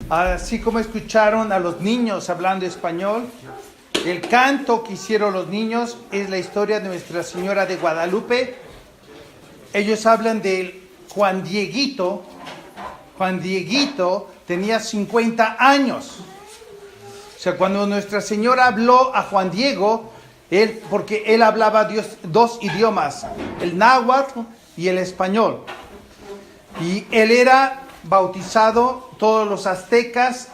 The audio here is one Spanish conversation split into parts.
Así como escucharon a los niños hablando español, el canto que hicieron los niños es la historia de Nuestra Señora de Guadalupe. Ellos hablan de Juan Dieguito. Juan Dieguito tenía 50 años. O sea, cuando Nuestra Señora habló a Juan Diego, porque él hablaba dos idiomas, el náhuatl y el español. Y él era bautizado. Todos los aztecas,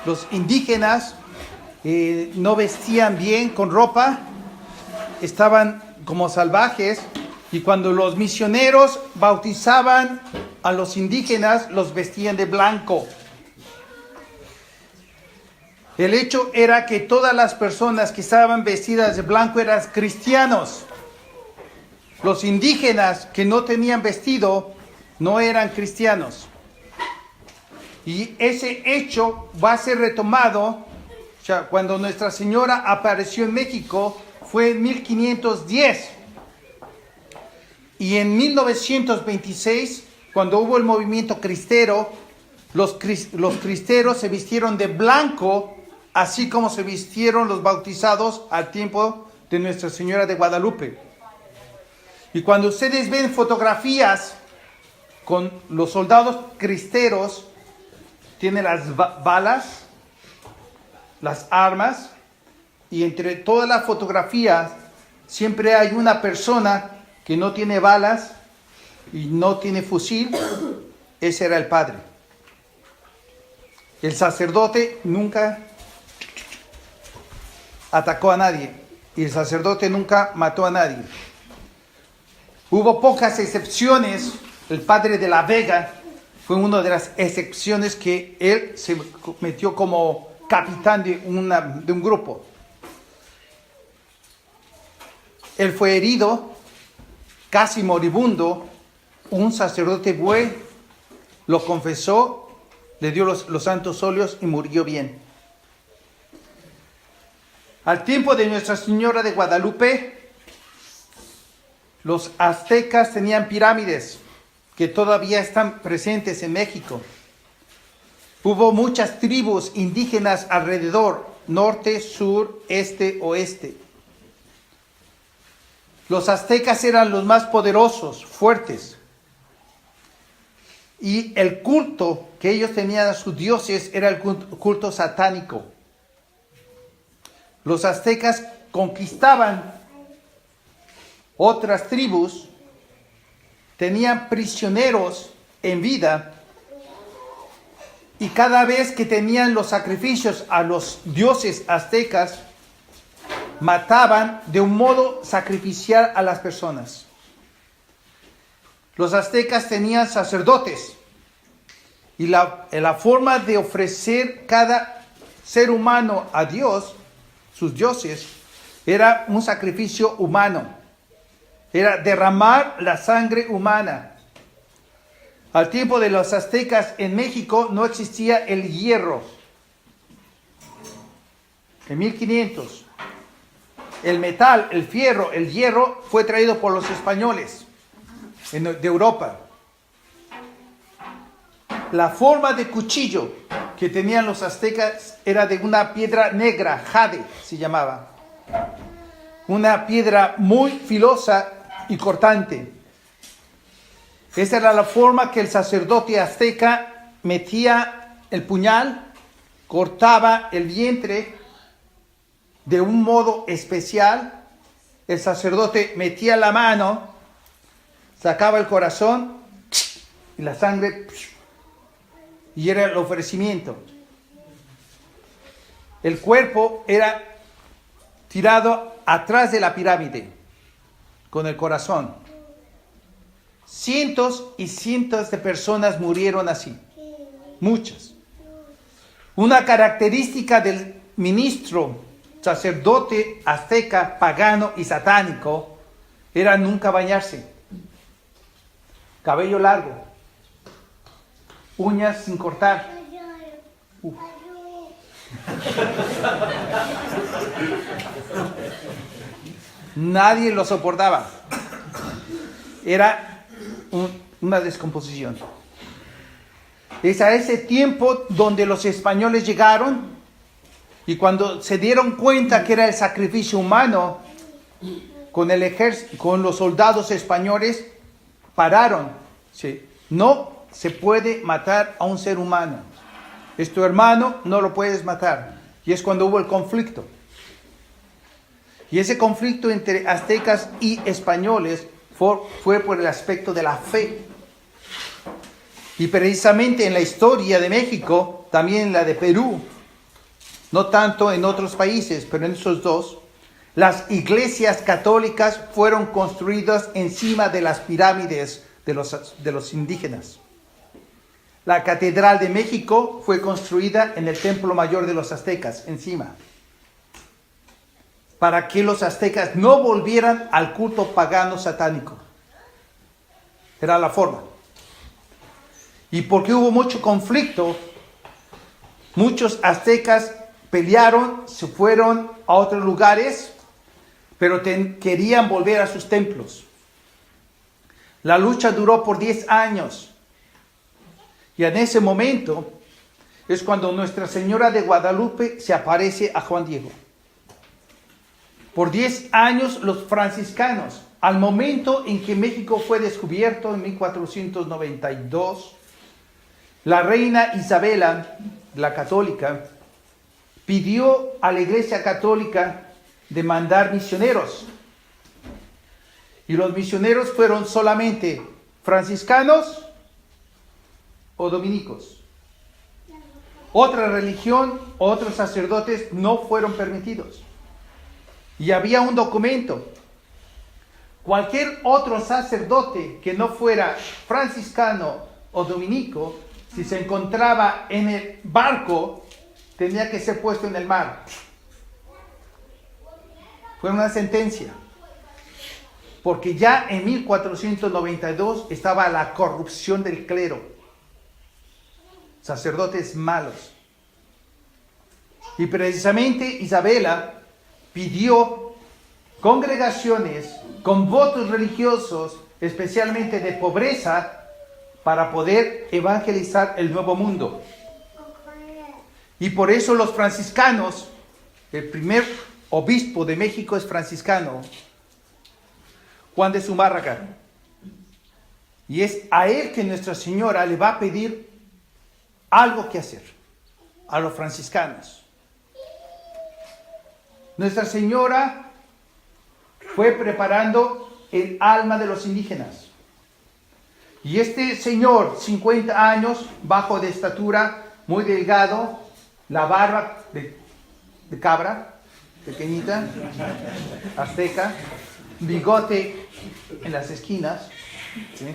los indígenas, no vestían bien con ropa, estaban como salvajes, y cuando los misioneros bautizaban a los indígenas, los vestían de blanco. El hecho era que todas las personas que estaban vestidas de blanco eran cristianos. Los indígenas que no tenían vestido no eran cristianos. Y ese hecho va a ser retomado, o sea, cuando Nuestra Señora apareció en México, fue en 1510. Y en 1926, cuando hubo el movimiento cristero, los cristeros se vistieron de blanco, así como se vistieron los bautizados al tiempo de Nuestra Señora de Guadalupe. Y cuando ustedes ven fotografías con los soldados cristeros, tiene las balas, las armas, y entre todas las fotografías siempre hay una persona que no tiene balas y no tiene fusil. Ese era el padre. El sacerdote nunca atacó a nadie y el sacerdote nunca mató a nadie. Hubo pocas excepciones. El padre de la Vega fue una de las excepciones, que él se metió como capitán de un grupo. Él fue herido, casi moribundo. Un sacerdote fue, lo confesó, le dio los santos óleos y murió bien. Al tiempo de Nuestra Señora de Guadalupe, los aztecas tenían pirámides que todavía están presentes en México. Hubo muchas tribus indígenas alrededor, norte, sur, este, oeste. Los aztecas eran los más poderosos, fuertes. Y el culto que ellos tenían a sus dioses era el culto satánico. Los aztecas conquistaban otras tribus, tenían prisioneros en vida, y cada vez que tenían los sacrificios a los dioses aztecas, mataban de un modo sacrificial a las personas. Los aztecas tenían sacerdotes, y la forma de ofrecer cada ser humano a Dios, sus dioses, era un sacrificio humano. Era derramar la sangre humana. Al tiempo de los aztecas en México no existía el hierro. En 1500, el metal, el fierro, el hierro fue traído por los españoles de Europa. La forma de cuchillo que tenían los aztecas era de una piedra negra, jade se llamaba. Una piedra muy filosa y cortante. Esa era la forma que el sacerdote azteca metía el puñal, cortaba el vientre de un modo especial. El sacerdote metía la mano, sacaba el corazón y la sangre, y era el ofrecimiento. El cuerpo era tirado atrás de la pirámide con el corazón. Cientos y cientos de personas murieron así. Muchas. Una característica del ministro, sacerdote azteca, pagano y satánico era nunca bañarse. Cabello largo. Uñas sin cortar. Uf. Nadie lo soportaba. Era una descomposición. Es a ese tiempo donde los españoles llegaron y cuando se dieron cuenta que era el sacrificio humano con el ejército, con los soldados españoles, pararon. ¿Sí? No se puede matar a un ser humano. Es tu hermano, no lo puedes matar. Y es cuando hubo el conflicto. Y ese conflicto entre aztecas y españoles fue por el aspecto de la fe. Y precisamente en la historia de México, también en la de Perú, no tanto en otros países, pero en esos dos, las iglesias católicas fueron construidas encima de las pirámides de los indígenas. La Catedral de México fue construida en el Templo Mayor de los aztecas, encima, para que los aztecas no volvieran al culto pagano satánico. Era la forma. Y porque hubo mucho conflicto, muchos aztecas pelearon, se fueron a otros lugares, pero querían volver a sus templos. La lucha duró por 10 años. Y en ese momento es cuando Nuestra Señora de Guadalupe se aparece a Juan Diego. Por 10 años los franciscanos, al momento en que México fue descubierto en 1492, la reina Isabela, la católica, pidió a la Iglesia Católica de mandar misioneros. Y los misioneros fueron solamente franciscanos o dominicos. Otra religión, otros sacerdotes no fueron permitidos. Y había un documento. Cualquier otro sacerdote que no fuera franciscano o dominico, si se encontraba en el barco, tenía que ser puesto en el mar. Fue una sentencia. Porque ya en 1492 estaba la corrupción del clero. Sacerdotes malos. Y precisamente Isabela pidió congregaciones con votos religiosos, especialmente de pobreza, para poder evangelizar el Nuevo Mundo. Y por eso los franciscanos, el primer obispo de México es franciscano, Juan de Zumárraga. Y es a él que Nuestra Señora le va a pedir algo que hacer, a los franciscanos. Nuestra Señora fue preparando el alma de los indígenas. Y este señor, 50 años, bajo de estatura, muy delgado, la barba de cabra, pequeñita, azteca, bigote en las esquinas. ¿Sí?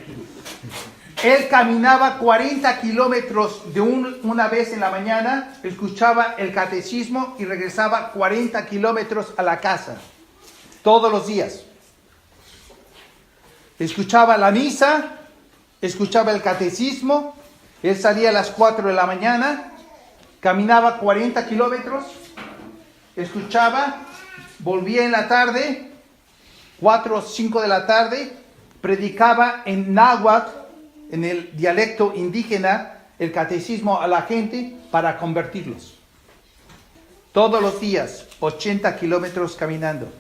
Él caminaba 40 kilómetros de una vez en la mañana, escuchaba el catecismo y regresaba 40 kilómetros a la casa, todos los días. Escuchaba la misa, escuchaba el catecismo, él salía a las 4 de la mañana, caminaba 40 kilómetros, escuchaba, volvía en la tarde, 4 o 5 de la tarde, predicaba en náhuatl, en el dialecto indígena, el catecismo a la gente para convertirlos. Todos los días, 80 kilómetros caminando.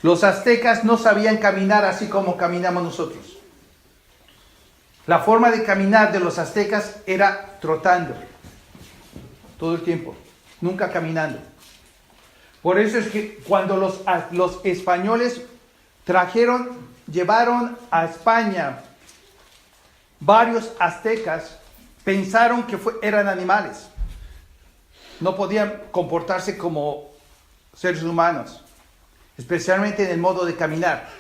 Los aztecas no sabían caminar así como caminamos nosotros. La forma de caminar de los aztecas era trotando, todo el tiempo, nunca caminando. Por eso es que cuando los españoles llevaron a España varios aztecas, pensaron que eran animales. No podían comportarse como seres humanos, especialmente en el modo de caminar,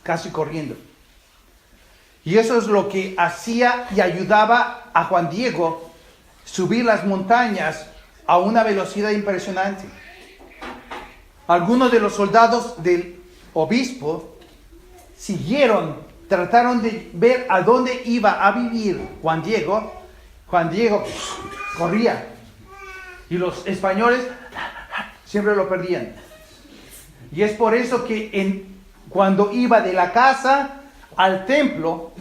casi corriendo. Y eso es lo que hacía y ayudaba a Juan Diego subir las montañas a una velocidad impresionante. Algunos de los soldados del obispo trataron de ver a dónde iba a vivir Juan Diego. Juan Diego corría y los españoles siempre lo perdían. Y es por eso que cuando iba de la casa al templo,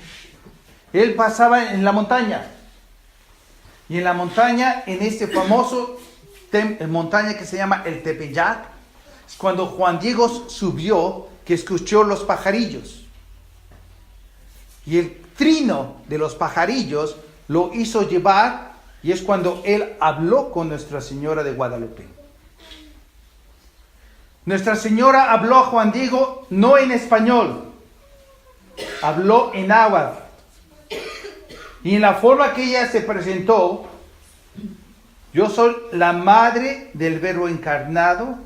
Él pasaba en la montaña. Y en la montaña, en este famoso montaña que se llama el Tepeyac, es cuando Juan Diego subió, que escuchó los pajarillos. Y el trino de los pajarillos lo hizo llevar, y es cuando él habló con Nuestra Señora de Guadalupe. Nuestra Señora habló a Juan Diego no en español, habló en náhuatl. Y en la forma que ella se presentó: yo soy la madre del Verbo encarnado,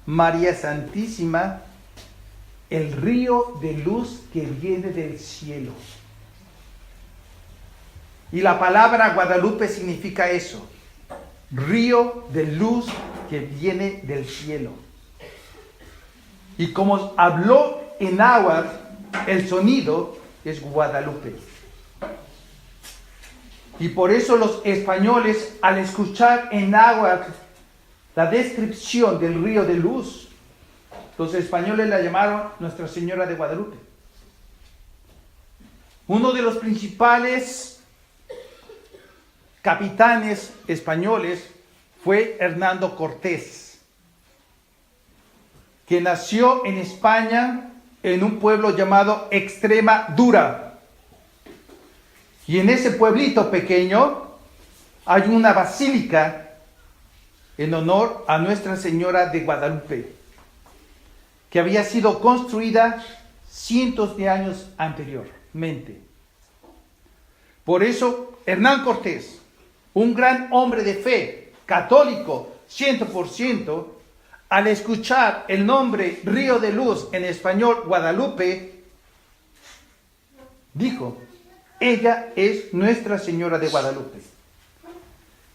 María Santísima, el río de luz que viene del cielo. Y la palabra Guadalupe significa eso: río de luz que viene del cielo. Y como habló en náhuatl, el sonido es Guadalupe. Y por eso los españoles, al escuchar en náhuatl la descripción del río de luz, los españoles la llamaron Nuestra Señora de Guadalupe. Uno de los principales capitanes españoles fue Hernando Cortés, que nació en España en un pueblo llamado Extremadura. Y en ese pueblito pequeño hay una basílica en honor a Nuestra Señora de Guadalupe, que había sido construida cientos de años anteriormente. Por eso Hernán Cortés, un gran hombre de fe, católico 100%, al escuchar el nombre Río de Luz, en español Guadalupe, dijo: ella es Nuestra Señora de Guadalupe.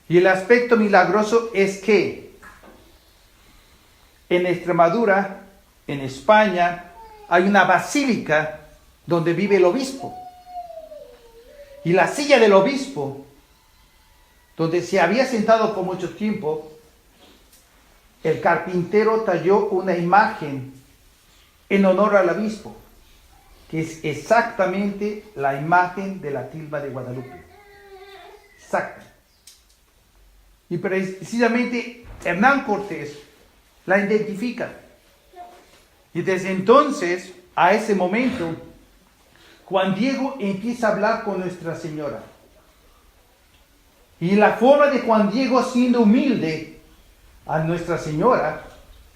Y el aspecto milagroso es que en Extremadura, en España, hay una basílica donde vive el obispo. Y la silla del obispo, donde se había sentado por mucho tiempo, el carpintero talló una imagen en honor al obispo, que es exactamente la imagen de la tilma de Guadalupe. Exacta. Y precisamente Hernán Cortés la identifica. Y desde entonces, a ese momento, Juan Diego empieza a hablar con Nuestra Señora. Y la forma de Juan Diego, siendo humilde a Nuestra Señora,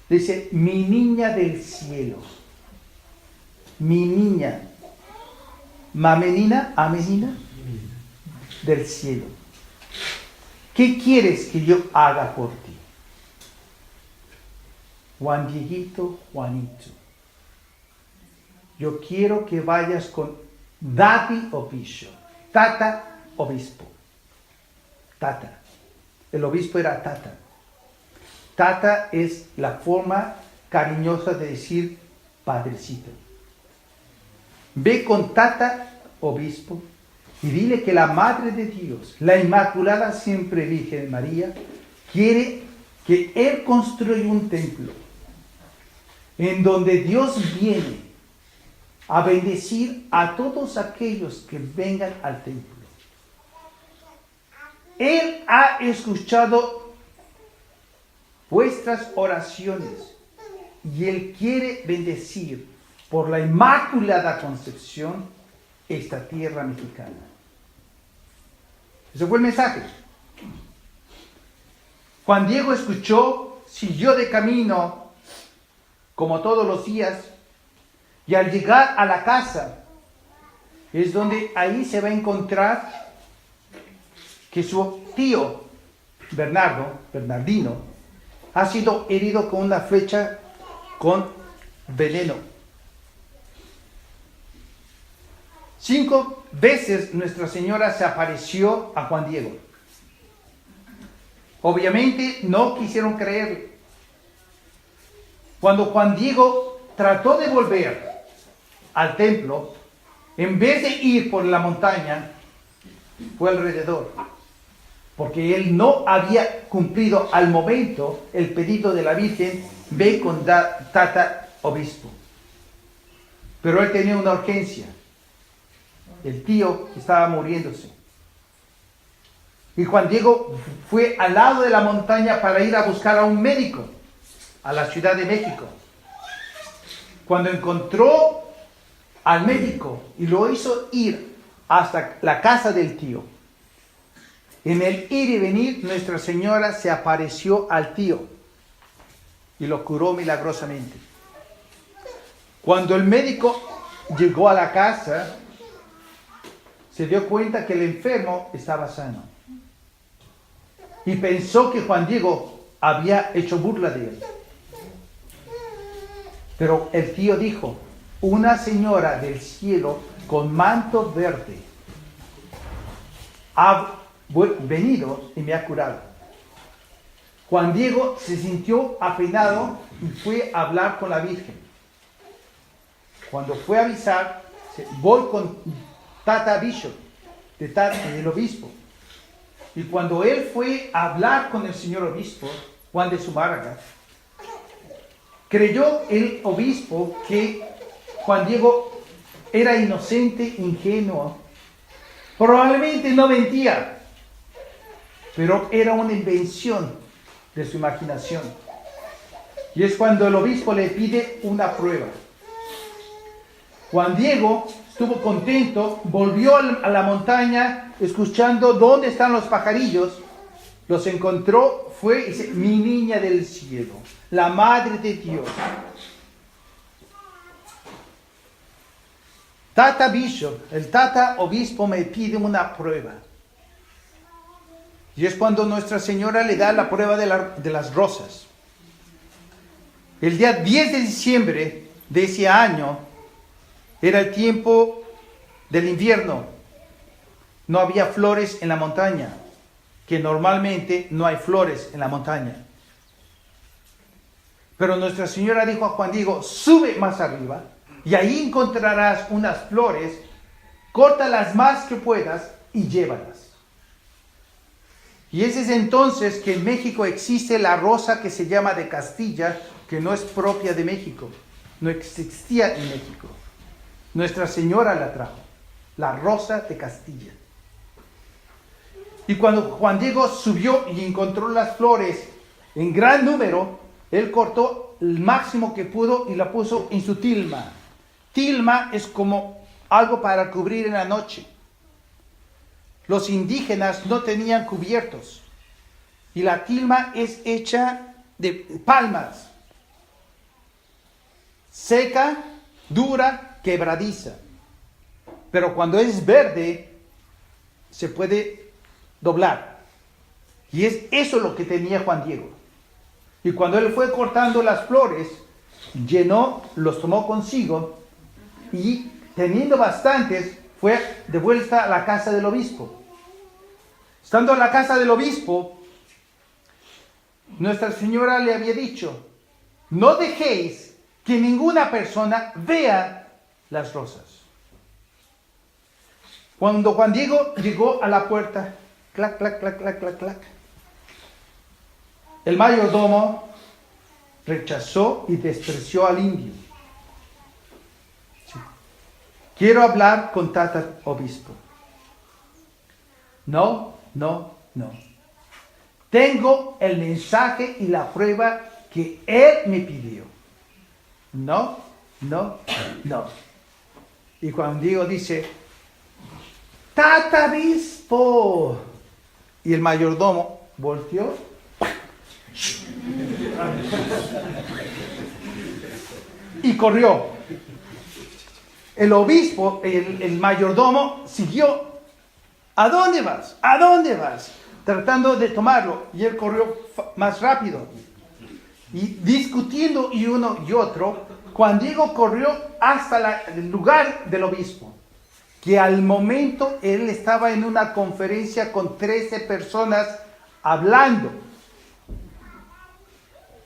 dice: mi niña del cielo. Mi niña, mamenina, amenina, del cielo. ¿Qué quieres que yo haga por ti? Juan Dieguito, Juanito, yo quiero que vayas con Davi Obispo, Tata Obispo. Tata. El obispo era Tata. Tata es la forma cariñosa de decir padrecito. Ve con Tata Obispo y dile que la Madre de Dios, la Inmaculada Siempre Virgen María, quiere que Él construya un templo en donde Dios viene a bendecir a todos aquellos que vengan al templo. Él ha escuchado vuestras oraciones y Él quiere bendecir por la Inmaculada Concepción esta tierra mexicana. Ese fue el mensaje. Juan Diego escuchó, siguió de camino como todos los días, y al llegar a la casa es donde ahí se va a encontrar que su tío Bernardino, ha sido herido con una flecha con veneno. 5 veces Nuestra Señora se apareció a Juan Diego. Obviamente no quisieron creerle. Cuando Juan Diego trató de volver al templo, en vez de ir por la montaña, fue alrededor, porque él no había cumplido al momento el pedido de la Virgen: ve con Tata Obispo. Pero él tenía una urgencia. el tío, estaba muriéndose. Y Juan Diego fue al lado de la montaña para ir a buscar a un médico a la Ciudad de México. Cuando encontró al médico y lo hizo ir hasta la casa del tío, en el ir y venir, Nuestra Señora se apareció al tío y lo curó milagrosamente. Cuando el médico llegó a la casa, se dio cuenta que el enfermo estaba sano. Y pensó que Juan Diego había hecho burla de él. Pero el tío dijo, una señora del cielo con manto verde ha venido y me ha curado. Juan Diego se sintió apenado y fue a hablar con la Virgen. Cuando fue a avisar, voy con Tata Bishop, del obispo. Y cuando él fue a hablar con el señor obispo, Juan de Zumárraga, creyó el obispo que Juan Diego era inocente, ingenuo. Probablemente no mentía, pero era una invención de su imaginación. Y es cuando el obispo le pide una prueba. Juan Diego estuvo contento, volvió a la montaña, escuchando dónde están los pajarillos, los encontró, fue y dice, mi niña del cielo, la madre de Dios. Tata Bishop, el Tata Obispo me pide una prueba. Y es cuando Nuestra Señora le da la prueba de las rosas. El día 10 de diciembre de ese año, era el tiempo del invierno. No había flores en la montaña, que normalmente no hay flores en la montaña. Pero Nuestra Señora dijo a Juan Diego, sube más arriba y ahí encontrarás unas flores, córtalas más que puedas y llévalas. Y ese es entonces que en México existe la rosa que se llama de Castilla, que no es propia de México, no existía en México. Nuestra Señora la trajo, la rosa de Castilla. Y cuando Juan Diego subió y encontró las flores en gran número, él cortó el máximo que pudo y la puso en su tilma. Tilma es como algo para cubrir en la noche. Los indígenas no tenían cubiertos y la tilma es hecha de palmas, seca, dura, quebradiza, pero cuando es verde se puede doblar, y es eso lo que tenía Juan Diego. Y cuando él fue cortando las flores, los tomó consigo, y teniendo bastantes fue de vuelta a la casa del obispo. Estando en la casa del obispo, Nuestra Señora le había dicho, no dejéis que ninguna persona vea las rosas. Cuando Juan Diego llegó a la puerta, clac, clac, clac, clac, clac, clac, el mayordomo rechazó y despreció al indio. Sí. Quiero hablar con Tata Obispo. No. Tengo el mensaje y la prueba que él me pidió. No. Y Juan Diego dice, Tata Obispo. Y el mayordomo volteó. Y corrió. El obispo, el mayordomo, siguió. ¿A dónde vas? ¿A dónde vas? Tratando de tomarlo. Y él corrió más rápido. Y discutiendo y uno y otro, Juan Diego corrió hasta el lugar del obispo, que al momento él estaba en una conferencia con 13 personas hablando.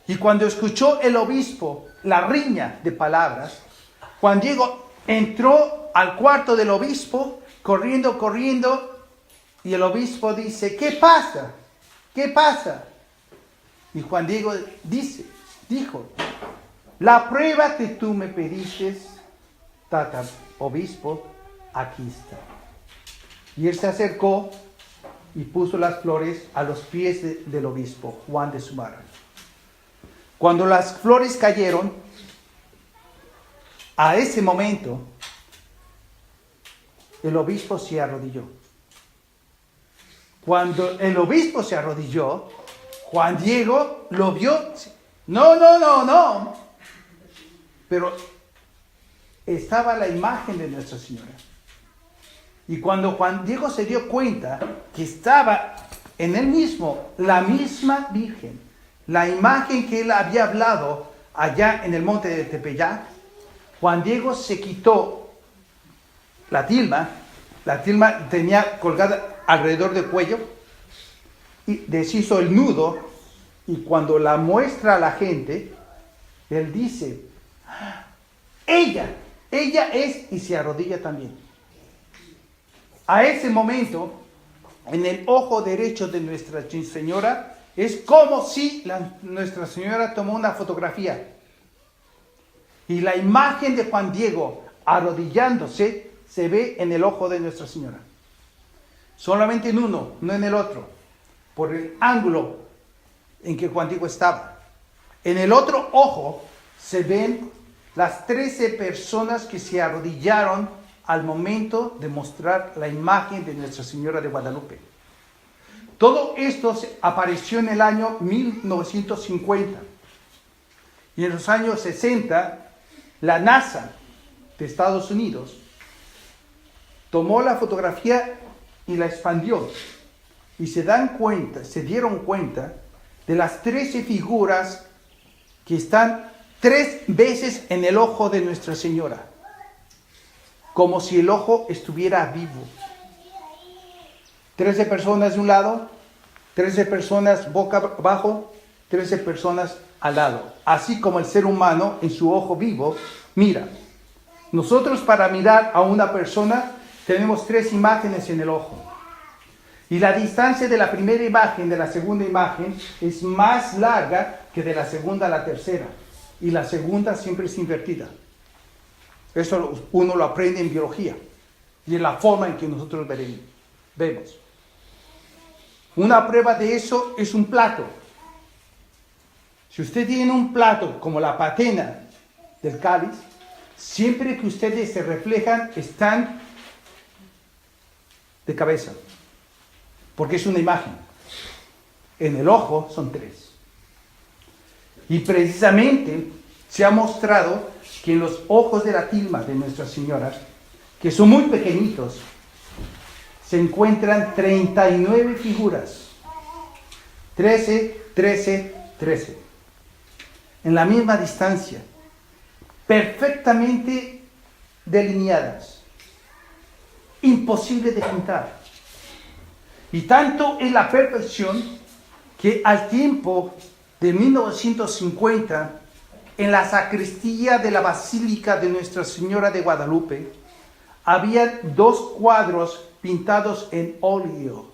Y cuando escuchó el obispo la riña de palabras, Juan Diego entró al cuarto del obispo, corriendo, y el obispo dice, ¿qué pasa? Y Juan Diego dijo, la prueba que tú me pediste, Tata Obispo, aquí está. Y él se acercó y puso las flores a los pies del obispo Juan de Zumárraga. Cuando las flores cayeron, a ese momento, el obispo se arrodilló. Cuando el obispo se arrodilló, Juan Diego lo vio. No. Pero estaba la imagen de Nuestra Señora. Y cuando Juan Diego se dio cuenta que estaba en él mismo la misma Virgen, la imagen que él había hablado allá en el monte de Tepeyac, Juan Diego se quitó la tilma tenía colgada alrededor del cuello, y deshizo el nudo, y cuando la muestra a la gente, él dice, ella es, y se arrodilla también. A ese momento, en el ojo derecho de Nuestra Señora, es como si Nuestra Señora tomó una fotografía. Y la imagen de Juan Diego arrodillándose se ve en el ojo de Nuestra Señora. Solamente en uno, no en el otro. Por el ángulo en que Juan Diego estaba. En el otro ojo se ven las 13 personas que se arrodillaron al momento de mostrar la imagen de Nuestra Señora de Guadalupe. Todo esto apareció en el año 1950. Y en los años 60, la NASA de Estados Unidos tomó la fotografía y la expandió. Y se dieron cuenta de las 13 figuras que están 3 veces en el ojo de Nuestra Señora. Como si el ojo estuviera vivo. 13 personas de un lado, 13 personas boca abajo, 13 personas al lado. Así como el ser humano en su ojo vivo mira. Nosotros para mirar a una persona tenemos 3 imágenes en el ojo. Y la distancia de la primera imagen de la segunda imagen es más larga que de la segunda a la tercera. Y la segunda siempre es invertida. Eso uno lo aprende en biología y en la forma en que nosotros vemos. Una prueba de eso es un plato. Si usted tiene un plato como la patena del cáliz, siempre que ustedes se reflejan están de cabeza, porque es una imagen. En el ojo son 3. Y precisamente se ha mostrado que en los ojos de la tilma de Nuestra Señora, que son muy pequeñitos, se encuentran 39 figuras. 13, 13, 13. En la misma distancia, perfectamente delineadas. Imposible de pintar. Y tanto es la perfección que al tiempo de 1950, en la sacristía de la Basílica de Nuestra Señora de Guadalupe, había 2 cuadros pintados en óleo.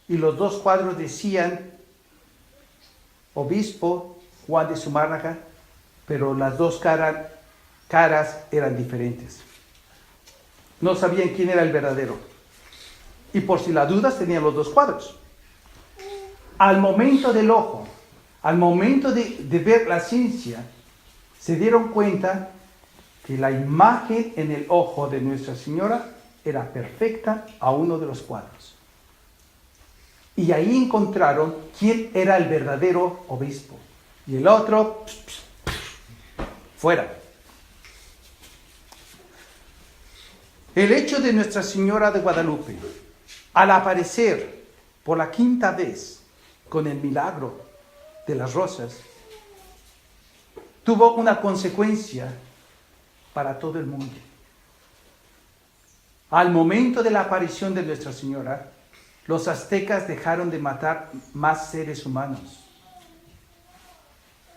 Y los 2 cuadros decían, Obispo Juan de Zumárraga, pero las 2 caras eran diferentes. No sabían quién era el verdadero. Y por si las dudas tenían los 2 cuadros. Al momento del ojo, al momento de ver la ciencia, se dieron cuenta que la imagen en el ojo de Nuestra Señora era perfecta a uno de los cuadros. Y ahí encontraron quién era el verdadero obispo. Y el otro, fuera. El hecho de Nuestra Señora de Guadalupe, al aparecer por la 5ª vez con el milagro de las rosas, tuvo una consecuencia para todo el mundo. Al momento de la aparición de Nuestra Señora, los aztecas dejaron de matar más seres humanos.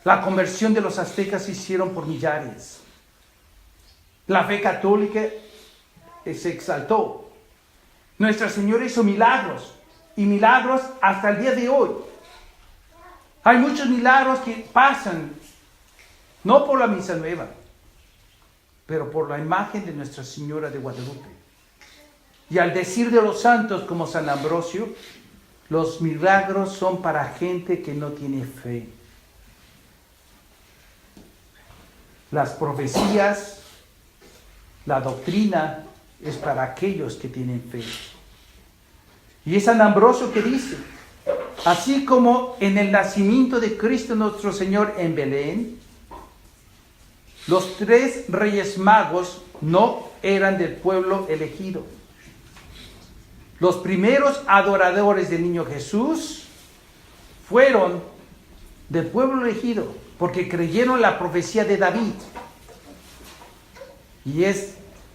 La conversión de los aztecas se hicieron por millares. La fe católica se exaltó. Nuestra Señora hizo milagros, y milagros hasta el día de hoy. Hay muchos milagros que pasan, no por la misa nueva, pero por la imagen de Nuestra Señora de Guadalupe. Y al decir de los santos como San Ambrosio, los milagros son para gente que no tiene fe. Las profecías, la doctrina es para aquellos que tienen fe. Y es San Ambrosio que dice, así como en el nacimiento de Cristo nuestro Señor en Belén, los 3 reyes magos no eran del pueblo elegido. Los primeros adoradores del niño Jesús fueron del pueblo elegido, porque creyeron la profecía de David. Y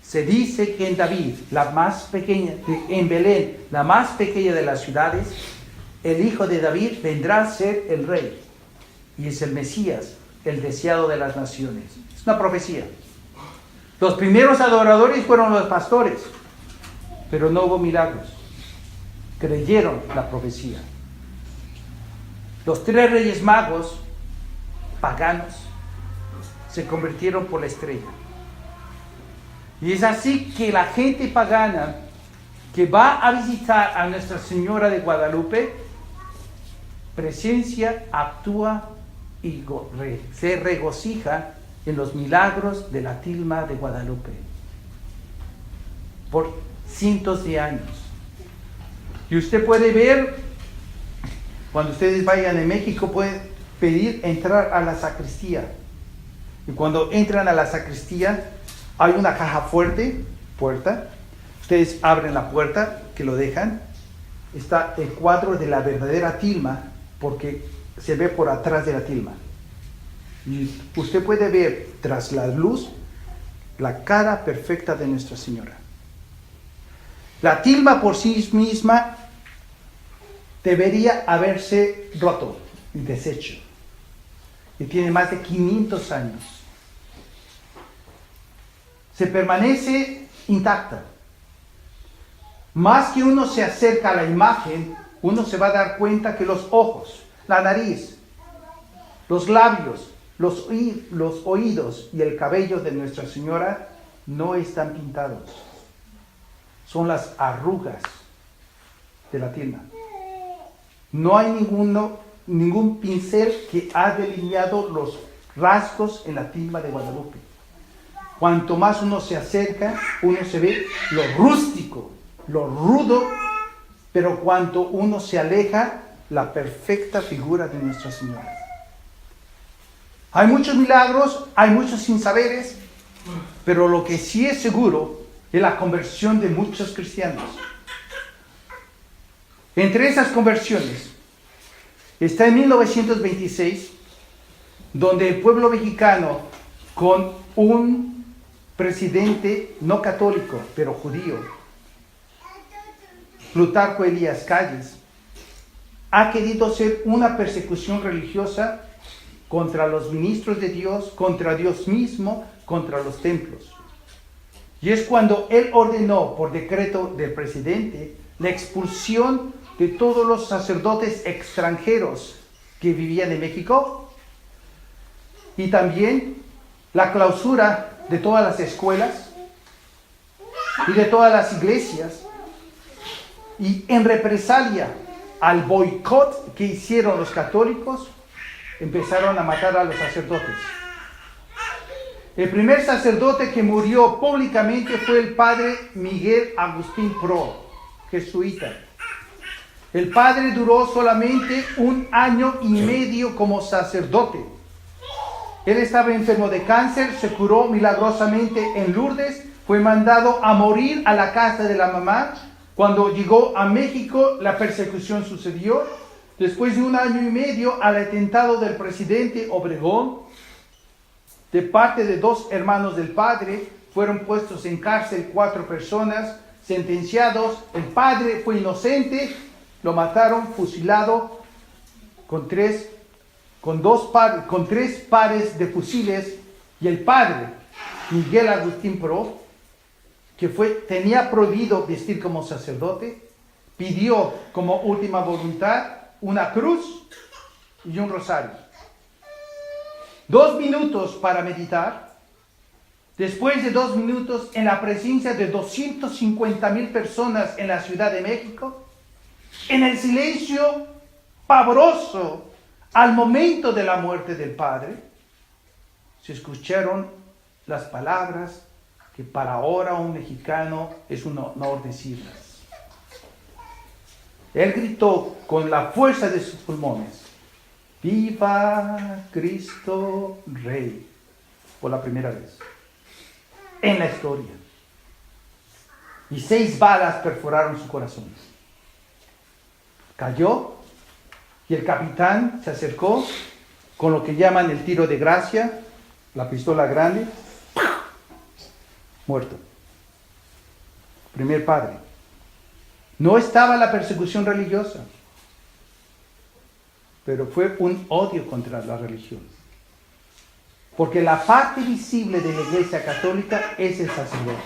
se dice que en David, la más pequeña, en Belén, la más pequeña de las ciudades, el hijo de David vendrá a ser el rey. Y es el Mesías, el deseado de las naciones. Es una profecía. Los primeros adoradores fueron los pastores, pero no hubo milagros. Creyeron la profecía. Los 3 reyes magos paganos se convirtieron por la estrella. Y es así que la gente pagana que va a visitar a Nuestra Señora de Guadalupe presencia, actúa y se regocija en los milagros de la tilma de Guadalupe por cientos de años. Y usted puede ver, cuando ustedes vayan a México, pueden pedir entrar a la sacristía. Y cuando entran a la sacristía, hay una caja fuerte, puerta. Ustedes abren la puerta, que lo dejan. Está el cuadro de la verdadera tilma, porque se ve por atrás de la tilma. Y usted puede ver, tras la luz, la cara perfecta de Nuestra Señora. La tilma por sí misma debería haberse roto y deshecho. Y tiene más de 500 años. Se permanece intacta. Más que uno se acerca a la imagen, uno se va a dar cuenta que los ojos, la nariz, los labios, los oídos y el cabello de Nuestra Señora no están pintados. Son las arrugas de la tilma. No hay ningún pincel que ha delineado los rasgos en la tilma de Guadalupe. Cuanto más uno se acerca, uno se ve lo rústico, lo rudo, pero cuanto uno se aleja, la perfecta figura de Nuestra Señora. Hay muchos milagros, hay muchos sinsaberes, pero lo que sí es seguro es la conversión de muchos cristianos. Entre esas conversiones está en 1926, donde el pueblo mexicano, con un presidente no católico, pero judío, Plutarco Elías Calles, ha querido hacer una persecución religiosa contra los ministros de Dios, contra Dios mismo, contra los templos. Y es cuando él ordenó, por decreto del presidente, la expulsión de todos los sacerdotes extranjeros que vivían en México, y también la clausura de todas las escuelas y de todas las iglesias, y en represalia al boicot que hicieron los católicos, empezaron a matar a los sacerdotes. El primer sacerdote que murió públicamente fue el padre Miguel Agustín Pro, jesuita. El padre duró solamente 1 año y medio como sacerdote. Él estaba enfermo de cáncer, se curó milagrosamente en Lourdes, fue mandado a morir a la casa de la mamá. Cuando llegó a México, la persecución sucedió. Después de 1 año y medio, al atentado del presidente Obregón, de parte de 2 hermanos del padre, fueron puestos en cárcel 4 personas, sentenciados. El padre fue inocente, lo mataron fusilado con 3 pares de fusiles. Y el padre, Miguel Agustín Pro, que tenía prohibido vestir como sacerdote, pidió como última voluntad una cruz y un rosario. 2 minutos para meditar. después de 2 minutos, en la presencia de 250,000 personas en la Ciudad de México, en el silencio pavoroso al momento de la muerte del padre, se escucharon las palabras que para ahora un mexicano es un honor decirlas. Él gritó con la fuerza de sus pulmones: ¡Viva Cristo Rey! Por la primera vez en la historia. Y 6 balas perforaron su corazón. Cayó y el capitán se acercó con lo que llaman el tiro de gracia, la pistola grande, muerto. Primer padre. No estaba la persecución religiosa, pero fue un odio contra la religión. Porque la parte visible de la Iglesia Católica es el sacerdote.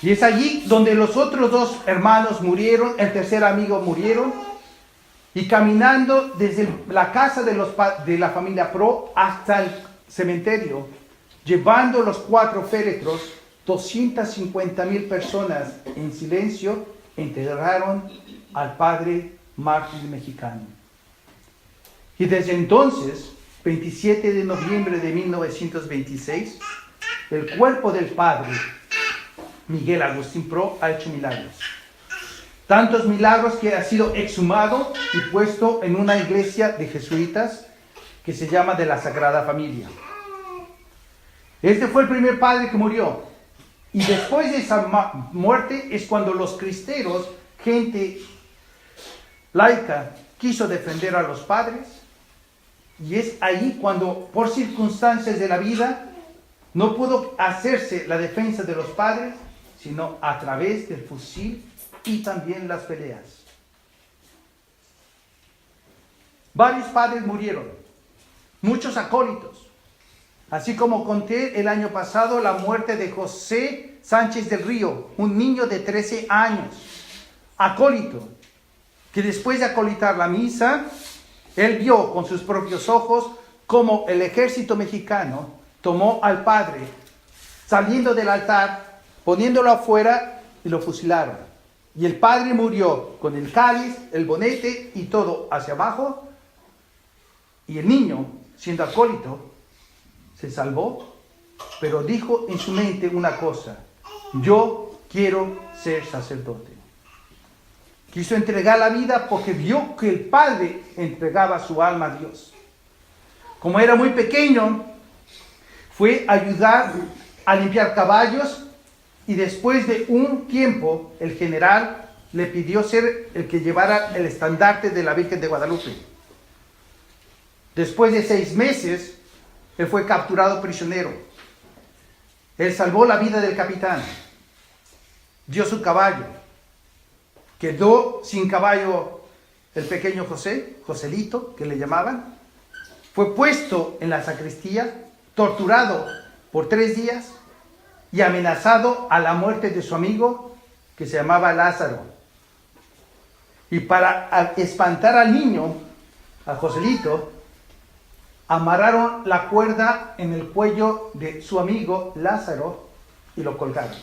Y es allí donde los otros 2 hermanos murieron, el tercer amigo murieron, y caminando desde la casa de la familia Pro hasta el cementerio, llevando los 4 féretros, 250,000 personas en silencio enterraron al padre mártir mexicano. Y desde entonces, 27 de noviembre de 1926, el cuerpo del padre Miguel Agustín Pro ha hecho milagros. Tantos milagros que ha sido exhumado y puesto en una iglesia de jesuitas que se llama de la Sagrada Familia. Este fue el primer padre que murió. Y después de esa muerte es cuando los cristeros, gente laica, quiso defender a los padres. Y es ahí cuando, por circunstancias de la vida, no pudo hacerse la defensa de los padres, sino a través del fusil y también las peleas. Varios padres murieron, muchos acólitos. Así como conté el año pasado la muerte de José Sánchez del Río, un niño de 13 años, acólito, que después de acolitar la misa, él vio con sus propios ojos cómo el ejército mexicano tomó al padre, saliendo del altar, poniéndolo afuera y lo fusilaron. Y el padre murió con el cáliz, el bonete y todo hacia abajo. Y el niño, siendo acólito, se salvó, pero dijo en su mente una cosa: yo quiero ser sacerdote. Quiso entregar la vida porque vio que el padre entregaba su alma a Dios. Como era muy pequeño, fue a ayudar a limpiar caballos y después de un tiempo el general le pidió ser el que llevara el estandarte de la Virgen de Guadalupe. Después de 6 meses, él fue capturado prisionero. Él salvó la vida del capitán, dio su caballo. Quedó sin caballo el pequeño José, Joselito, que le llamaban. Fue puesto en la sacristía, torturado por 3 días y amenazado a la muerte de su amigo, que se llamaba Lázaro. Y para espantar al niño, a Joselito, amarraron la cuerda en el cuello de su amigo Lázaro y lo colgaron.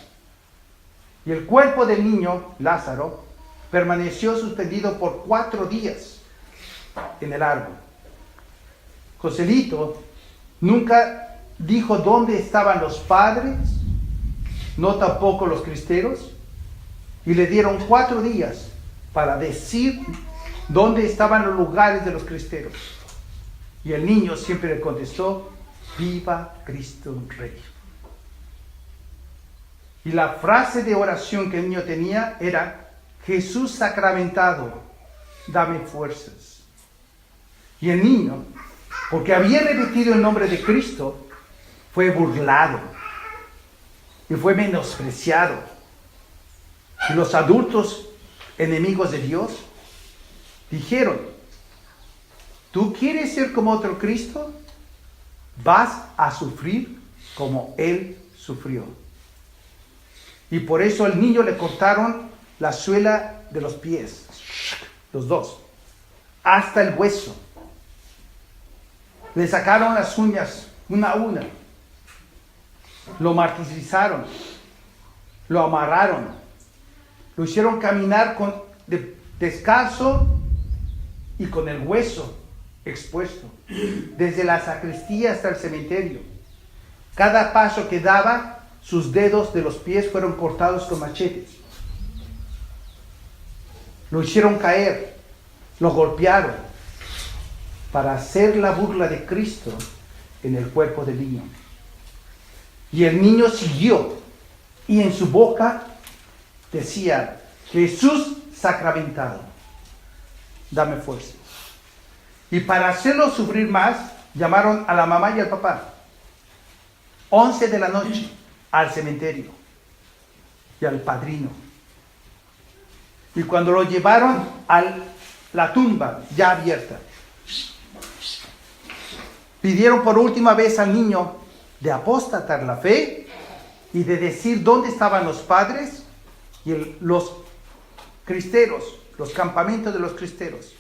Y el cuerpo del niño, Lázaro, permaneció suspendido por 4 días en el árbol. Joselito nunca dijo dónde estaban los padres, no tampoco los cristeros, y le dieron 4 días para decir dónde estaban los lugares de los cristeros. Y el niño siempre le contestó: viva Cristo Rey. Y la frase de oración que el niño tenía era: Jesús sacramentado, dame fuerzas. Y el niño, porque había repetido el nombre de Cristo, fue burlado y fue menospreciado. Y los adultos enemigos de Dios dijeron: ¿tú quieres ser como otro Cristo? Vas a sufrir como Él sufrió. Y por eso al niño le cortaron la suela de los pies, los 2, hasta el hueso. Le sacaron las uñas una a una. lo martirizaron, lo amarraron, lo hicieron caminar descalzo y con el hueso expuesto, desde la sacristía hasta el cementerio. Cada paso que daba, sus dedos de los pies fueron cortados con machetes. Lo hicieron caer, lo golpearon, para hacer la burla de Cristo en el cuerpo del niño. Y el niño siguió, y en su boca decía: Jesús sacramentado, dame fuerza. Y para hacerlo sufrir más, llamaron a la mamá y al papá. 11 de la noche, al cementerio, y al padrino. Y cuando lo llevaron a la tumba ya abierta, pidieron por última vez al niño de apostatar la fe y de decir dónde estaban los padres y los cristeros, los campamentos de los cristeros.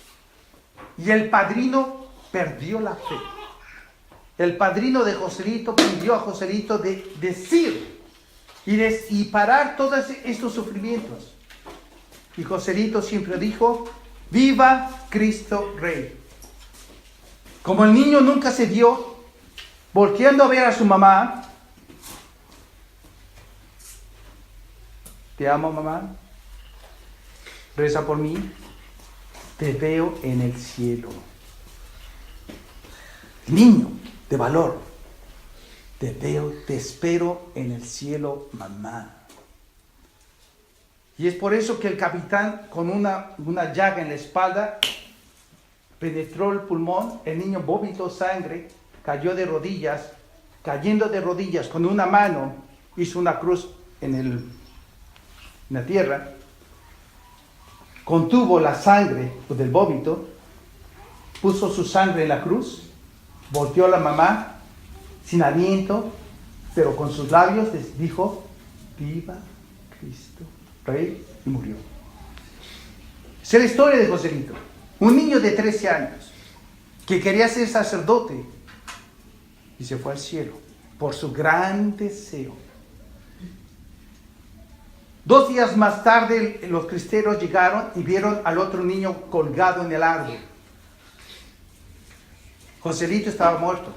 Y el padrino perdió la fe. El padrino de Joselito pidió a Joselito de decir y parar todos estos sufrimientos. Y Joselito siempre dijo: ¡Viva Cristo Rey! Como el niño nunca se dio, volteando a ver a su mamá: te amo, mamá, reza por mí, te veo en el cielo. Niño de valor, te veo, te espero en el cielo, mamá. Y es por eso que el capitán, con una llaga en la espalda, penetró el pulmón, el niño vomitó sangre, cayó de rodillas, cayendo de rodillas con una mano, hizo una cruz en la tierra, contuvo la sangre del vómito, puso su sangre en la cruz, volteó a la mamá, sin aliento, pero con sus labios dijo: viva Cristo Rey, y murió. Esa es la historia de Joselito. Un niño de 13 años que quería ser sacerdote y se fue al cielo por su gran deseo. 2 días más tarde los cristeros llegaron y vieron al otro niño colgado en el árbol. Joselito estaba muerto.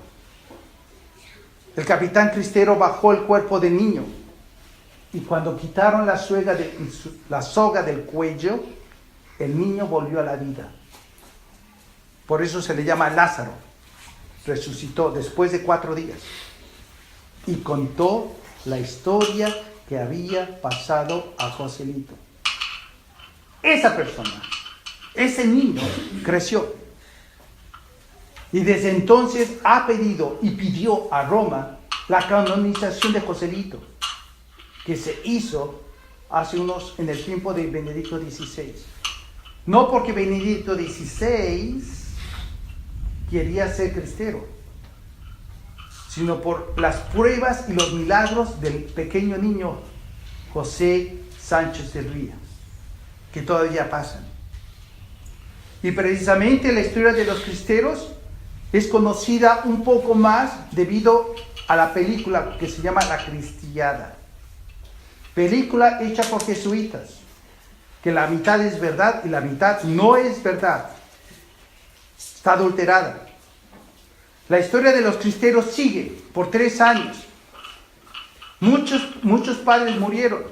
El capitán cristero bajó el cuerpo del niño y cuando quitaron la soga del cuello, el niño volvió a la vida. Por eso se le llama Lázaro. Resucitó después de 4 días y contó la historia que había pasado a Joselito. Esa persona, ese niño, creció y desde entonces ha pedido y pidió a Roma la canonización de Joselito, que se hizo en el tiempo de Benedicto XVI. No porque Benedicto XVI quería ser cristero, sino por las pruebas y los milagros del pequeño niño José Sánchez del Ría, que todavía pasan. Y precisamente la historia de los cristeros es conocida un poco más debido a la película que se llama La Cristiada. Película hecha por jesuitas, que la mitad es verdad y la mitad no es verdad. Está adulterada. La historia de los cristeros sigue por 3 años. Muchos padres murieron.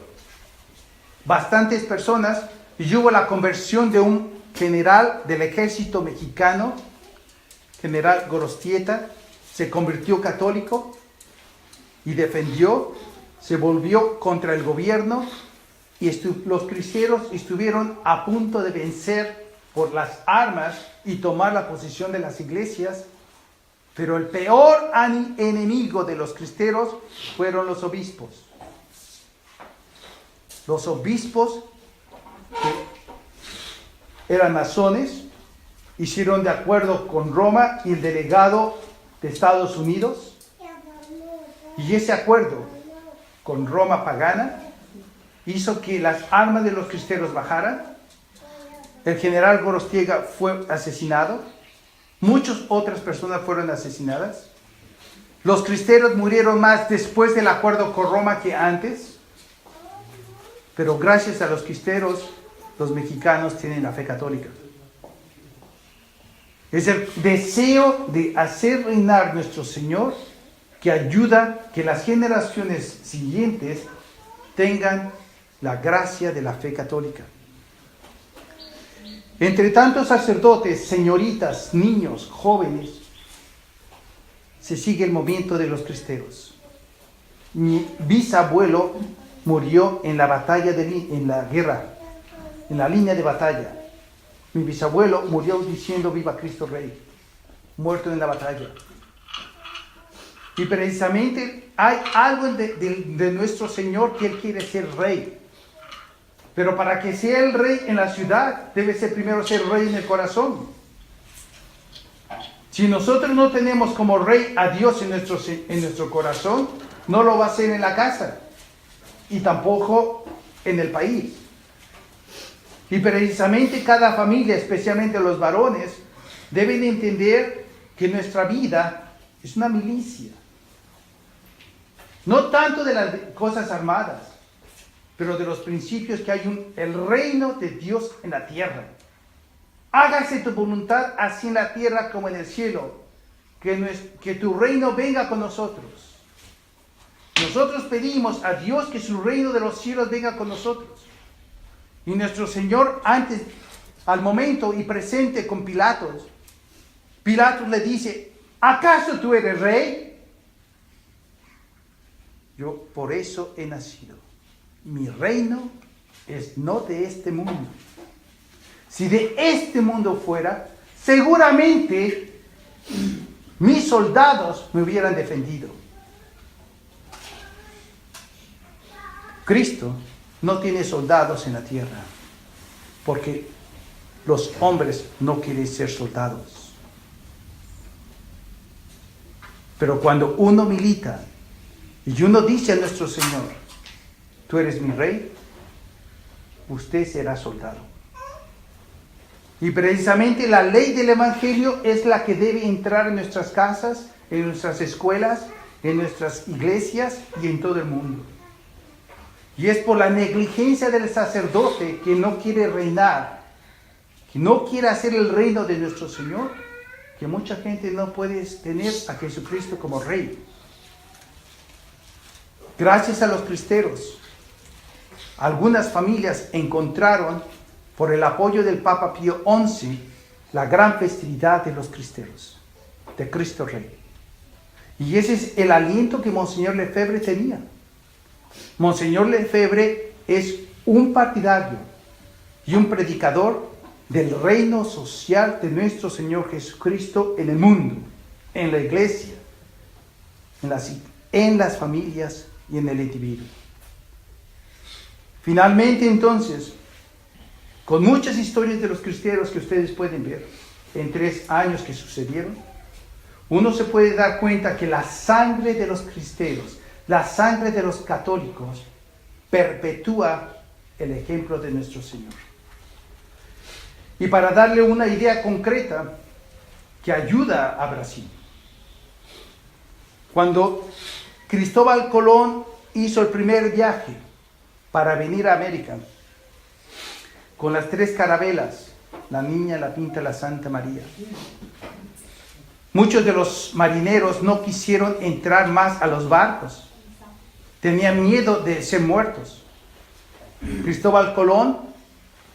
Bastantes personas. Y hubo la conversión de un general del ejército mexicano, general Gorostieta. Se convirtió católico y defendió, se volvió contra el gobierno. Y los cristeros estuvieron a punto de vencer por las armas y tomar la posición de las iglesias. Pero el peor enemigo de los cristeros fueron los obispos. Los obispos, que eran masones, hicieron de acuerdo con Roma y el delegado de Estados Unidos. Y ese acuerdo con Roma pagana hizo que las armas de los cristeros bajaran. El general Gorostiega fue asesinado. Muchas otras personas fueron asesinadas. Los cristeros murieron más después del acuerdo con Roma que antes, pero gracias a los cristeros, los mexicanos tienen la fe católica. Es el deseo de hacer reinar nuestro Señor que ayuda que las generaciones siguientes tengan la gracia de la fe católica. Entre tantos sacerdotes, señoritas, niños, jóvenes, se sigue el movimiento de los cristeros. Mi bisabuelo murió en la batalla en la guerra, en la línea de batalla. Mi bisabuelo murió diciendo viva Cristo Rey, muerto en la batalla. Y precisamente hay algo de nuestro Señor que Él quiere ser rey. Pero para que sea el rey en la ciudad, debe ser primero ser rey en el corazón. Si nosotros no tenemos como rey a Dios en nuestro corazón, no lo va a hacer en la casa y tampoco en el país. Y precisamente cada familia, especialmente los varones, deben entender que nuestra vida es una milicia. No tanto de las cosas armadas, pero de los principios que hay el reino de Dios en la tierra. Hágase tu voluntad así en la tierra como en el cielo. Que tu reino venga con nosotros. Nosotros pedimos a Dios que su reino de los cielos venga con nosotros. Y nuestro Señor antes, al momento y presente con Pilatos, Pilatos le dice, ¿acaso tú eres rey? Yo por eso he nacido. Mi reino es no de este mundo. Si de este mundo fuera, seguramente mis soldados me hubieran defendido. Cristo no tiene soldados en la tierra, porque los hombres no quieren ser soldados. Pero cuando uno milita y uno dice a nuestro Señor, tú eres mi rey, usted será soldado. Y precisamente la ley del Evangelio es la que debe entrar en nuestras casas, en nuestras escuelas, en nuestras iglesias y en todo el mundo. Y es por la negligencia del sacerdote que no quiere reinar, que no quiere hacer el reino de nuestro Señor, que mucha gente no puede tener a Jesucristo como rey. Gracias a los cristeros, algunas familias encontraron, por el apoyo del Papa Pío XI, la gran festividad de los cristeros, de Cristo Rey. Y ese es el aliento que Monseñor Lefebvre tenía. Monseñor Lefebvre es un partidario y un predicador del reino social de nuestro Señor Jesucristo en el mundo, en la iglesia, en las familias y en el individuo. Finalmente, entonces, con muchas historias de los cristeros que ustedes pueden ver en 3 años que sucedieron, uno se puede dar cuenta que la sangre de los cristeros, la sangre de los católicos, perpetúa el ejemplo de nuestro Señor. Y para darle una idea concreta que ayuda a Brasil, cuando Cristóbal Colón hizo el primer viaje para venir a América, con las 3 carabelas, la Niña, la Pinta, la Santa María, muchos de los marineros no quisieron entrar más a los barcos. Tenían miedo de ser muertos. Cristóbal Colón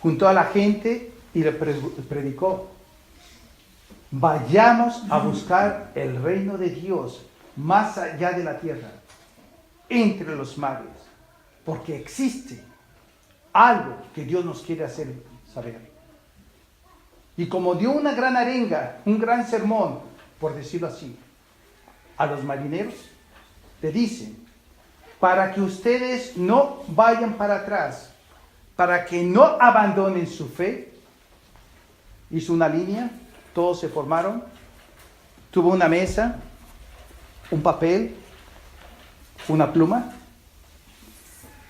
juntó a la gente y le predicó: vayamos a buscar el reino de Dios más allá de la tierra, entre los mares, porque existe algo que Dios nos quiere hacer saber. Y como dio una gran arenga, un gran sermón, por decirlo así, a los marineros, le dicen: para que ustedes no vayan para atrás, para que no abandonen su fe, hizo una línea, todos se formaron, tuvo una mesa, un papel, una pluma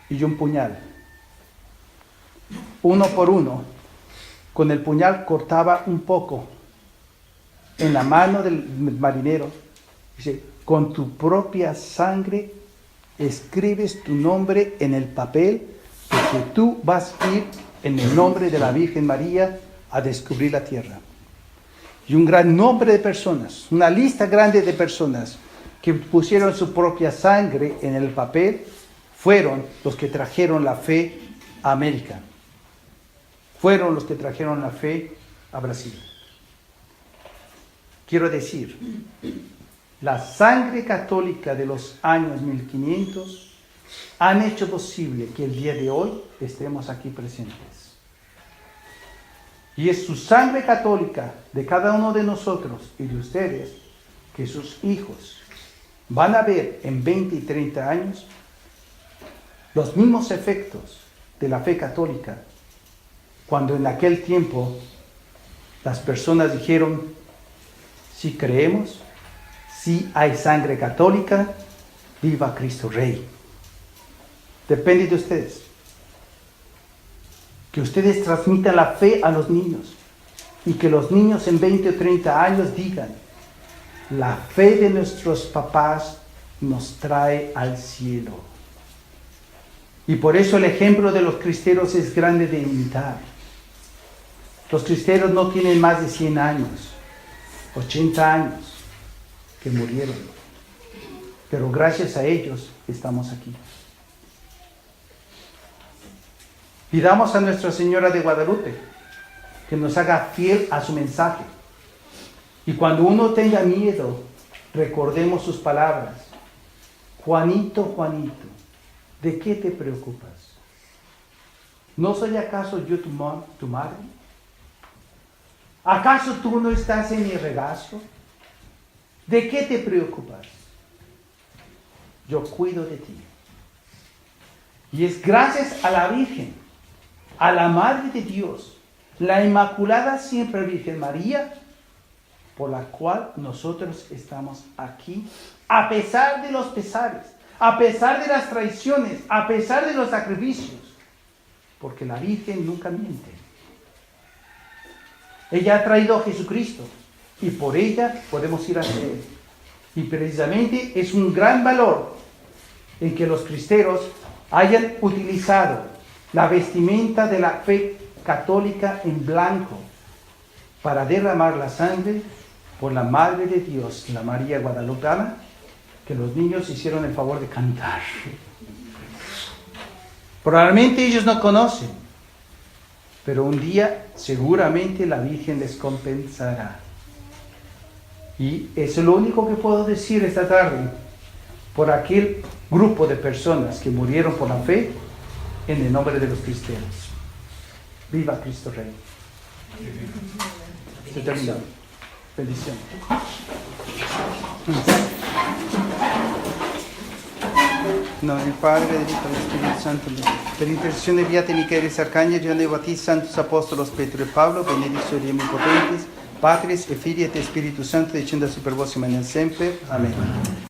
y un puñal. Uno por uno, con el puñal cortaba un poco en la mano del marinero Dice, con tu propia sangre escribes tu nombre en el papel, porque tú vas a ir en el nombre de la Virgen María a descubrir la tierra. Y un gran nombre de personas, una lista grande de personas que pusieron su propia sangre en el papel, fueron los que trajeron la fe a América. Fueron los que trajeron la fe a Brasil. Quiero decir, la sangre católica de los años 1500 han hecho posible que el día de hoy estemos aquí presentes. Y es su sangre católica de cada uno de nosotros y de ustedes que sus hijos van a ver en 20 y 30 años los mismos efectos de la fe católica, cuando en aquel tiempo las personas dijeron, si creemos, si hay sangre católica, viva Cristo Rey. Depende de ustedes. Que ustedes transmitan la fe a los niños y que los niños en 20 o 30 años digan, la fe de nuestros papás nos trae al cielo. Y por eso el ejemplo de los cristeros es grande de imitar. Los cristeros no tienen más de 100 años, 80 años que murieron. Pero gracias a ellos estamos aquí. Pidamos a Nuestra Señora de Guadalupe que nos haga fiel a su mensaje. Y cuando uno tenga miedo, recordemos sus palabras. Juanito, Juanito, ¿de qué te preocupas? ¿No soy acaso yo tu madre? ¿Acaso tú no estás en mi regazo? ¿De qué te preocupas? Yo cuido de ti. Y es gracias a la Virgen, a la Madre de Dios, la Inmaculada Siempre Virgen María, por la cual nosotros estamos aquí, a pesar de los pesares, a pesar de las traiciones, a pesar de los sacrificios, porque la Virgen nunca miente. Ella ha traído a Jesucristo y por ella podemos ir a Él. Y precisamente es un gran valor en que los cristeros hayan utilizado la vestimenta de la fe católica en blanco para derramar la sangre por la Madre de Dios, la María Guadalupana, que los niños hicieron el favor de cantar. Probablemente ellos no conocen, pero un día seguramente la Virgen les compensará. Y eso es lo único que puedo decir esta tarde por aquel grupo de personas que murieron por la fe en el nombre de los cristianos. Viva Cristo Rey. Se terminó. Bendición. No, el Padre, el Hijo y el Espíritu Santo. Per intercessione de Beate Michaelis Arcangeli, Giovanni Battista, Santos Apóstolos Petro e Pablo, benedictio Dei Omnipotentes, Patris et Filii et Spiritus Sancti, descendat super vos et manet semper. Amen.